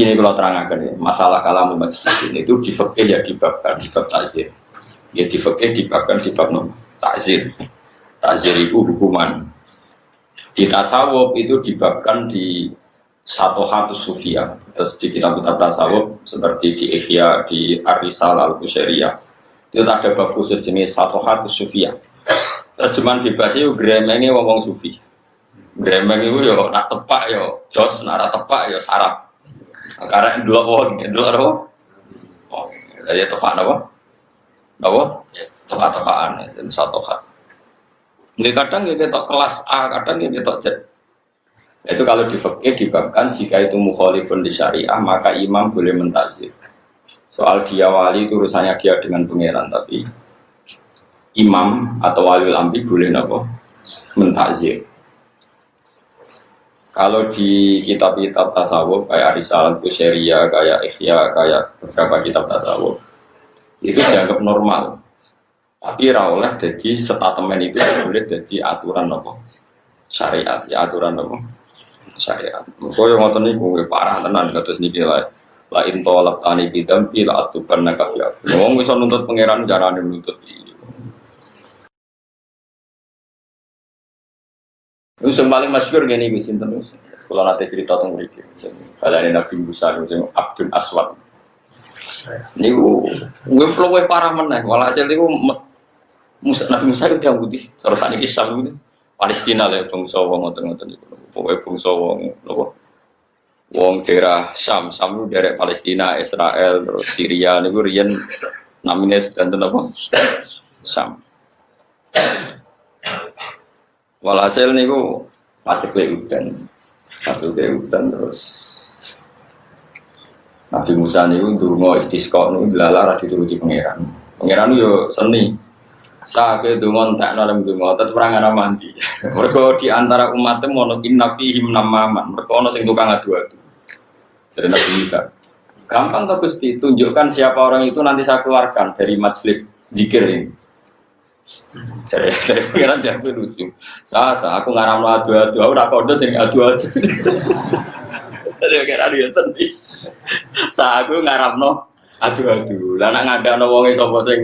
Begini kalau terangkan ya, masalah kalam majlis itu di fikih ya dibabkan di bab takzir. Ya di fikih dibabkan di bab takzir. Takzir itu hukuman. Di tasawuf itu dibabkan di Satohatus Sufiyah. Terus di kitab-kitab tasawuf seperti di Ihya, di Ar-Risalah Al-Qusyariyah. Itu ada bab khusus jenis Satohatus Sufiyah. Terjemahan bebas itu gremengnya ngomong sufi. Gremeng itu ya nak tepak ya jos, nak tepak ya sarap. Karena dua pohon, dua apa? Oh, jadi tepat apa? Apa? Tepat-tepatan, dan satu hal. Ini kadang kita kelas A, kadang kita Z. Itu kalau di fikih dibabkan jika itu mukhalifun di syariah maka imam boleh mentakzir. Soal dia wali itu urusannya dia dengan pangeran, tapi imam atau waliul amri boleh apa? Mentakzir. Kalau di kitab-kitab tasawuf kayak Risalah Al-Qusyariyah, kayak Ihya, kayak beberapa kitab tasawuf itu dianggap normal. Tapi rawlah jadi statement itu boleh jadi aturan apa? Syariat, ya aturan apa? Syariat. Kau yang ngotot ni kau parah tenan kados niki lah. La intolak tani bidam pila atuban nakafia. Ngomong bisa nuntut pangeran jarane nuntut iki. Itu yang paling masyhur gini gue sinten. Kalau nanti cerita tentang mereka, kalau ada Nabi Musa itu Abdul Aswad. Ini gue flow parah mana? Walhasil itu Nabi Musa itu yang putih. Terus ini kisah itu Palestina lah, bangsa wong ngoten-ngoten itu. Pokoknya bangsa wong daerah Sam itu daerah Palestina, Israel, terus Syria. Ini gue rian namanya dan apa? Sam. Walhasil niku macet udan terus Nabi Musa niku ndonga istisqa niku lalar dituruti pangeran. Pangeran yo seni. Sake donga entekno lem donga tetep ora ngana mandi. Mergo di antara umatnya ono inna fihim namaman. Mergo ono sing tukang adu-adu. Jadi Nabi Musa. Gampang to Gusti, tunjukkan siapa orang itu nanti saya keluarkan dari majelis zikir ini. Jadi pikiran jangan lucu. Aku ngaramno adu-adu, aku ora kodo sing adu-adu. Jadi kira dia sedih. Aku ngaramno adu-adu. Lah nek ngandakno wong sapa sing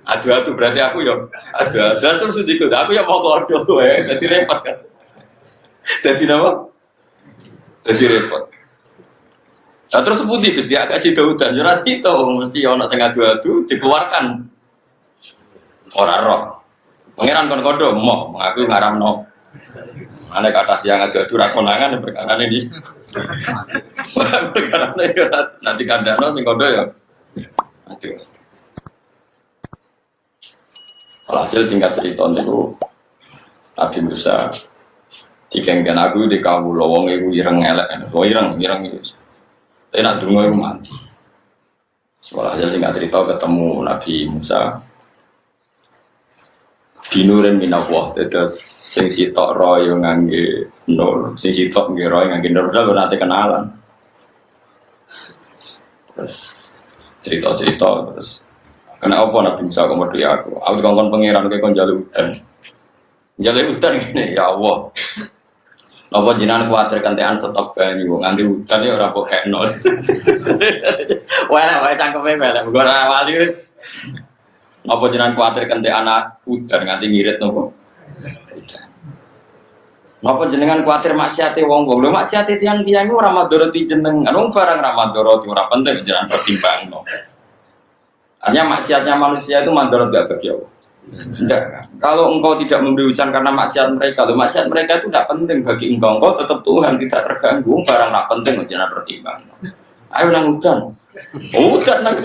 adu-adu berarti aku yo adu-adu terus dikut. Aku yo mau kodo wae, dadi repot kan. Dadi napa? Dadi repot. Nah, terus putih Gusti agak sida udan yo ora sida mesti ana sing adu-adu dikeluarkan. Ora roh. Pangeran kon kodo mau aku ngaramno. Ane kata dia ngadu-adu ra konangan perkarane iki. Perkarane nanti kandhano sing kodo ya. Aduh. Hasil tingkat cerita niku Nabi Musa dikengken aku di kawula wong iku ireng elek. Oh ireng iki. Tapi nak donga iku mati. Hasil tingkat cerita ketemu Nabi Musa Binuren minawah, terus sing sitok roy ngangge nur, sing sitok ngangge roy ngangge nur, udah nanti kenalan. Terus cerita, terus kenapa Nabi Musa kemudian aku kongkon pangeran kayak kon jalur hutan ini, ya Allah. Napa jenengan kuwatir kentekan stok banyu nganti hutan ya ora kok hekno. Wae cangkeme melek, ora wali wis. Apa jenengan kuatir kente anak udan nganti ngirit nopo? Napa jenengan kuatir maksiate wong-wong? Lho maksiate tiyang-tiyang ora madharati jenengan. Wong barang ra madharati ora penting jenengan pertimbangno. Hanya maksiatnya manusia itu madharat enggak bagi Allah. Tidak. Kalau engkau tidak memberi hujan karena maksiat mereka, lho maksiat mereka itu tidak penting bagi engkau. Engkau tetap Tuhan tidak terganggu. Barang ra penting jenengan pertimbangno. Ayo nang udan. Oh, udan nang.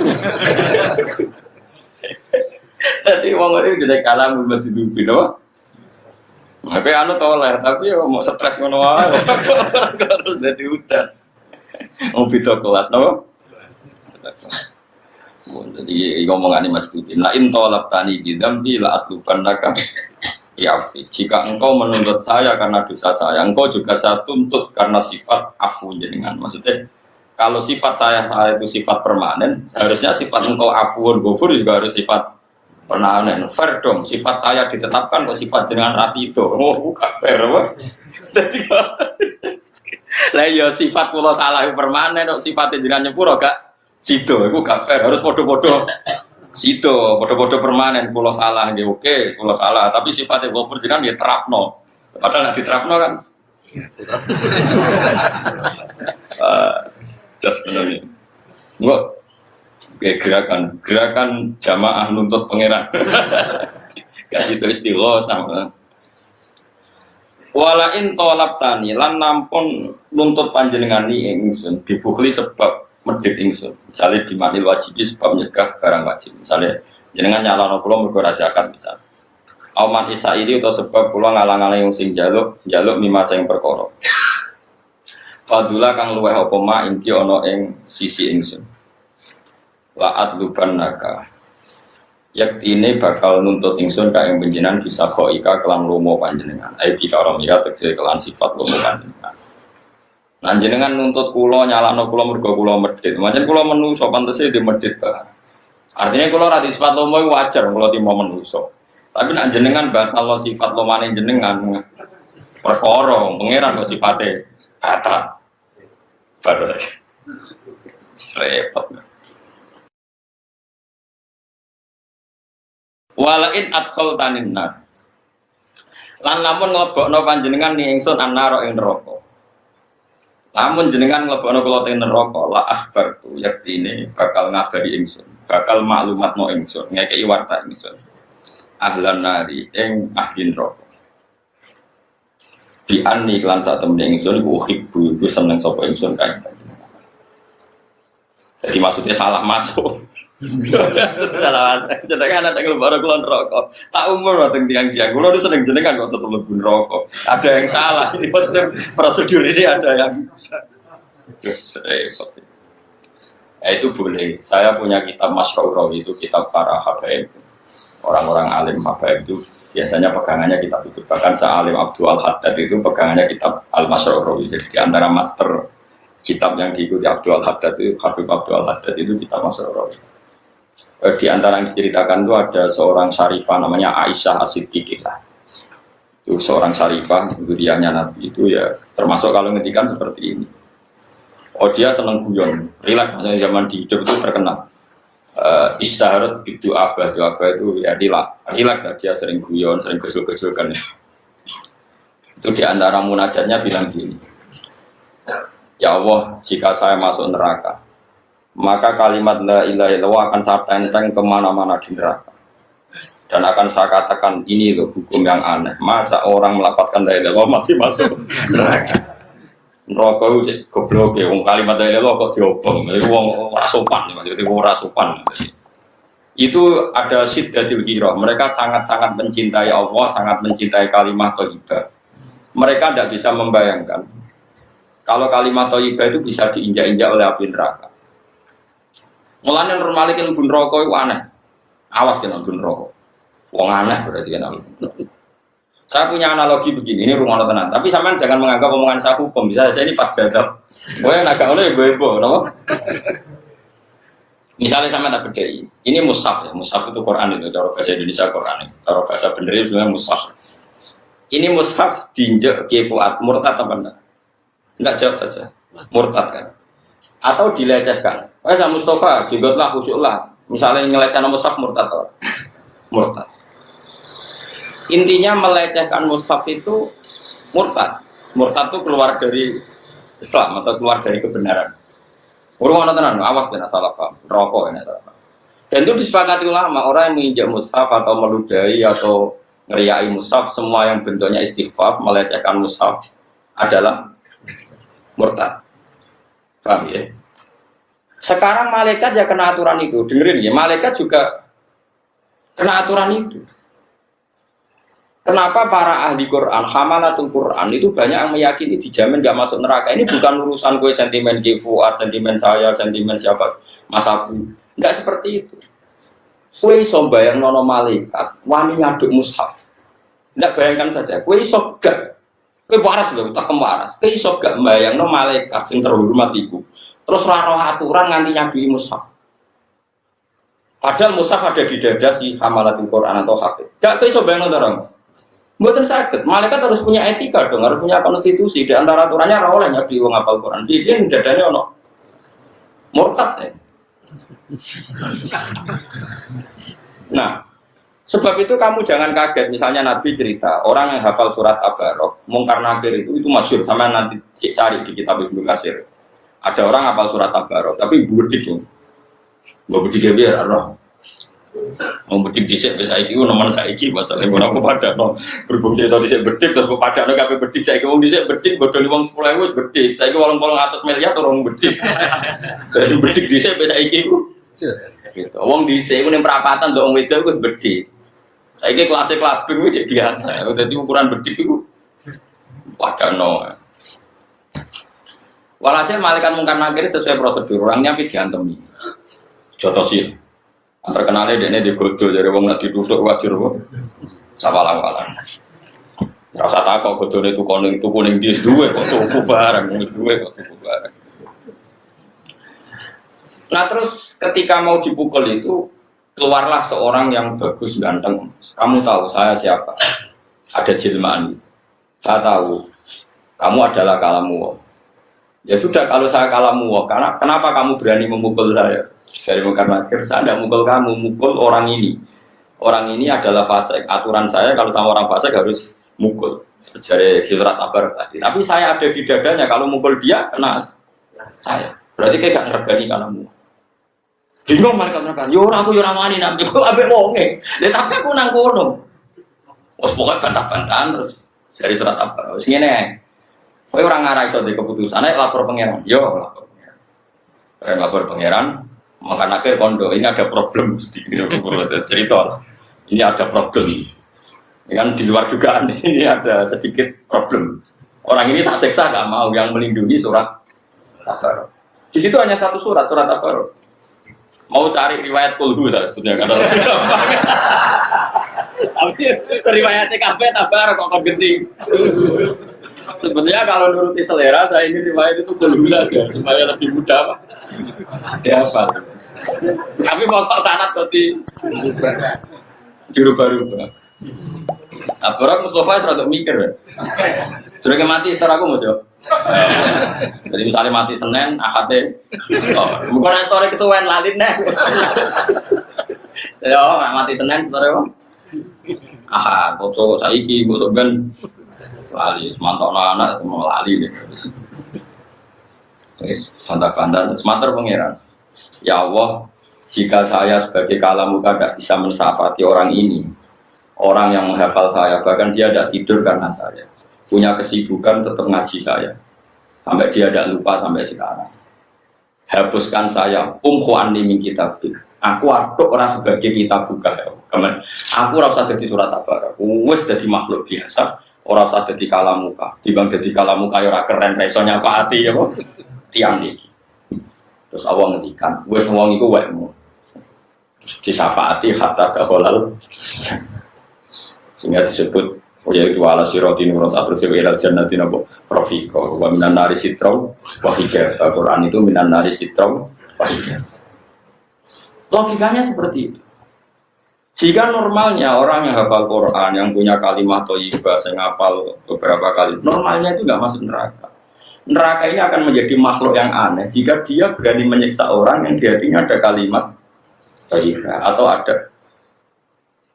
Jadi wong iki dene kalam mesti dupi no. Tapi anu toleh, tapi yo mau stres ngono wae. Terus dadi udan. Mau beda kelas no. Jadi ngomongane Mas Tudin, la in tolab tani bidam bila atuban naka. Ya, jika engkau menuntut saya karena dosa saya, engkau juga saya tuntut karena sifat afu jenengan. Maksudnya kalau sifat saya itu sifat permanen, seharusnya sifat engkau afuun ghafur juga harus sifat permanen. Fair dong, sifat saya ditetapkan kok sifat dengan rasi itu. Oh, bukan fair, apa? Lah ya sifat kula salah permanen kok sifate jenengan nyepuro gak sido iku gak fair harus padha-padha sido padha-padha permanen kula salah nggih oke kula salah tapi sifate kula jenengan ya terapno padahal nek diterapno kan just ini enggak gerakan jamaah nuntut pangeran kasih itu istilah sama walain tolap tani lan nampun nuntut panjenengan ni ingsun dibukhli sebab medhit ingsun misalnya dimanil wajibi sebab nyegah barang wajib misalnya jenengan nyalano kula mergo ra zakat misal auman isa ini atau sebab kula ngalang-alang yang sing jaluk mima sing perkara fadula kang luweh apa mak inti ana ing sisi ingsun la adluban naka yaktine bakal nuntut ingsun ka ing panjenengan bisa khoika kelam lomo panjenengan ai dikara mira tegese kelan sifat lomo panjenengan lan jenengan nuntut kula nyalano kula mergo kula medhit pancen kula menungso pantese di medhit ta artinya kula ra di sifat lomo wajar kula timo menungso tapi nek jenengan batal sifat lomane jenengan perkara pangeran kok sifate kata baru repot walain adkhol tanin nar lan lamun nglebokno panjenengan ni ingsun annaro ing neraka lamun jenengan nglebokno kula teng neraka la akhbartu yaktine bakal ngabari ingsun bakal maklumatno ingsun ngekeki warta ingsun ahlan nari ing ahli neraka di anni lan sak temne ingsun iku hibbu iku seneng sapa ingsun kae jadi maksudnya salah masuk salah jenengan ana teng lembara kula neraka. Tak umur teng tiang-tiang. Kula seneng jenengan kok tetep mlebu neraka. Ada yang salah. Ini maksudnya prosedur ini ada yang repot. Itu boleh. Saya punya kitab Masyhur itu kitab para habaib. Orang-orang alim habaib itu biasanya pegangannya kitab itu. Bahkan Sa'alim Abdul Haddad itu pegangannya kitab Al-Masyhur. Jadi di antara master kitab yang diikuti Abdul Haddad itu Habib Abdul Haddad itu kitab Masyhur. Di antara yang diceritakan itu ada seorang syarifah namanya Aisyah As-Siddiqah. Itu seorang syarifah, zuriyahnya Nabi itu ya termasuk kalau ngetikan seperti ini. Oh dia senang guyon, rileks maksudnya zaman di hidup itu terkenal. Istaharat itu abah itu ya rileks dia sering guyon, sering gejol-gejolkan. Itu di antara munajatnya bilang gini. Ya Allah, jika saya masuk neraka maka kalimat la ilaha illallah akan saya tenteng kemana-mana di neraka dan akan saya katakan ini loh hukum yang aneh masa orang melafalkan la ilaha illallah masih masuk neraka itu goblok ya kalimat la ilaha illallah kok diobong itu wong ora sopan maksudnya ora sopan itu ada syiddatul ghirah mereka sangat-sangat mencintai Allah sangat mencintai kalimat thayyibah mereka tidak bisa membayangkan kalau kalimat thayyibah itu bisa diinjak-injak oleh api neraka. Mulane normale kan bun rokok itu aneh. Awas kan bun rokok. Wong aneh berarti kan. Saya punya analogi begini, ini rumah tenan. Tapi sampean jangan menganggap omongan saya hukum. Bisa saja ini pas gadap. Gue agak oleh gue napa? Misalnya sampean tak bedai. Ini mushaf ya. Mushaf itu Quran itu cara bahasa Indonesia Quran. Cara bahasa bener itu sebenarnya mushaf. Ini mushaf diinjak ke Fuad murtad apa enggak? Enggak jawab saja. Murtad kan. Atau dilecehkan. Wah, Mustafa, jengotlah, khusyuklah. Misalnya ngelecehkan mushaf murtad atau murtad. Intinya melecehkan mushaf itu murtad. Murtad itu keluar dari Islam atau keluar dari kebenaran. Urung ana tenan, awas ya salah paham. Rokok ini salah paham. Dan itu disepakati ulama, orang yang menginjak mushaf atau meludahi atau ngeriai mushaf, semua yang bentuknya istighfar, melecehkan mushaf adalah murtad. Paham ya? Sekarang malaikat ya kena aturan itu. Dengerin ya, malaikat juga kena aturan itu. Kenapa para ahli Quran, hamalatul Quran itu banyak yang meyakini dijamin gak masuk neraka. Ini bukan urusan gue sentimen Fuad, sentimen saya, sentimen siapa, Mas Abu. Enggak seperti itu. Gue iso bayang nono malaikat, wani ngaduk mushaf. Enggak bayangkan saja. Gue iso gak, gue waras loh, tak waras. Gue iso gak bayang nono malaikat yang terhormat itu. Terus roh aturan nganti nyadui mushaf. Padahal mushaf ada di dada si hamalatul Quran atau hafid. Gak gue iso bayang nono orang. Mboten saged. Malaikat harus punya etika dong, harus punya konstitusi. Di antara aturannya ora oleh nyabdi wong apal Quran. Dia dadane ono murtad ya. Nah, sebab itu kamu jangan kaget. Misalnya Nabi cerita orang yang hafal surat Tabarok, Mungkar Nakir itu masyhur. Sama nanti cari di kitab Ibnu Katsir. Ada orang hafal surat Tabarok, tapi bedik tuh. Bedik biar Allah. Mau bedik dhisik wis saiki nomor saiki masalah ora pada no berhubung desa dhisik bedik terus pada no kabeh bedik saiki wong dhisik bedik bodho wong 10.000 wis bedik saiki 800 miliar orang bedik dari bedik dhisik wis saiki ku gitu wong dhisik ku ning perapatan ndok wong wedok wis bedik saiki kelas B wis biasa dadi ukuran bedik iku pada no walhasil malaikat mungkar nakir sesuai prosedur orangnya tapi diantemi jotosil terkenalnya dia ini digodol dari wong nanti duduk wajir wong sawalang-walang. Rasa tak kok godol itu kuning dia dua kok tuku barang dua kok tuku barang. Nah terus ketika mau dipukul itu keluarlah seorang yang bagus ganteng. Kamu tahu saya siapa? Ada jilmaan. Saya tahu kamu adalah kalamu. Ya sudah kalau saya kalamu, karena kenapa kamu berani memukul saya? Dari Mungkar Nakir, saya tidak mukul kamu, mukul orang ini. Orang ini adalah fasik. Aturan saya kalau sama orang fasik harus mukul. Dari surat Tabar tadi. Tapi saya ada di dadanya, kalau mukul dia kena saya. Berarti kayak gak ngerbani kalamu. Bingung mereka. Yo aku yo ramani nanti kok ambek wonge. Tapi aku nang kono. Wes pokoke bantah-bantahan terus dari surat Tabar. Wis ngene. Kowe ora ngarah iso di keputusan, lapor pangeran. Yo lapor pangeran. Lapor pangeran. Maka nakir kondo ini ada problem cerita ini ada problem ini kan di luar dugaan ini ada sedikit problem orang ini tak seksa gak mau yang melindungi surat Tabarok di situ hanya satu surat Tabarok mau cari riwayat kulhu lah sebetulnya kata tapi riwayatnya kafe Tabarok kok gede sebenarnya kalau nuruti selera saya ini riwayat itu kulhu aja supaya lebih mudah ya apa tapi pokok sanat tadi dirubah-rubah. Abarok Mustafa serata mikir. Sudah mati setelah aku mau jawab. Jadi misalnya mati Senin, Ahad bukan sore kesuwen lalin nih. Ya mati Senin sore apa? Ahad, foto saiki, foto ben lali, mantok anak semua lali deh. Terus bantah-bantah, semater pangeran. Ya Allah, jika saya sebagai kalamuka tidak bisa mensafati orang ini, orang yang menghafal saya, bahkan dia tidak tidur karena saya, punya kesibukan tetap ngaji saya, sampai dia tidak lupa sampai sekarang. Hapuskan saya, anni min kitabik. Aku aduk orang sebagai kitab buka. Aku rasa jadi surat Tabarok. Wes jadi makhluk biasa, orang rasa jadi kalamuka. Dibang jadi kalamuka ya ora keren, resonya Pak Ati ya, tiang ini. Terus Allah ngendikan, wes wong iku wekmu. Disafaati hatta kaholal. Sehingga disebut yaitu ala sirati nurus atrus ila jannati nabo rafiqa wa minan nari sitrau wa hijab. Al-Qur'an itu minan nari sitrau wa hijab. Logikanya seperti itu. Jika normalnya orang yang hafal Quran, yang punya kalimat thayyibah, yang hafal beberapa kali, normalnya itu nggak masuk neraka. Neraka ini akan menjadi makhluk yang aneh jika dia berani menyiksa orang yang di hatinya ada kalimat thayyibah atau ada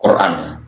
Quran.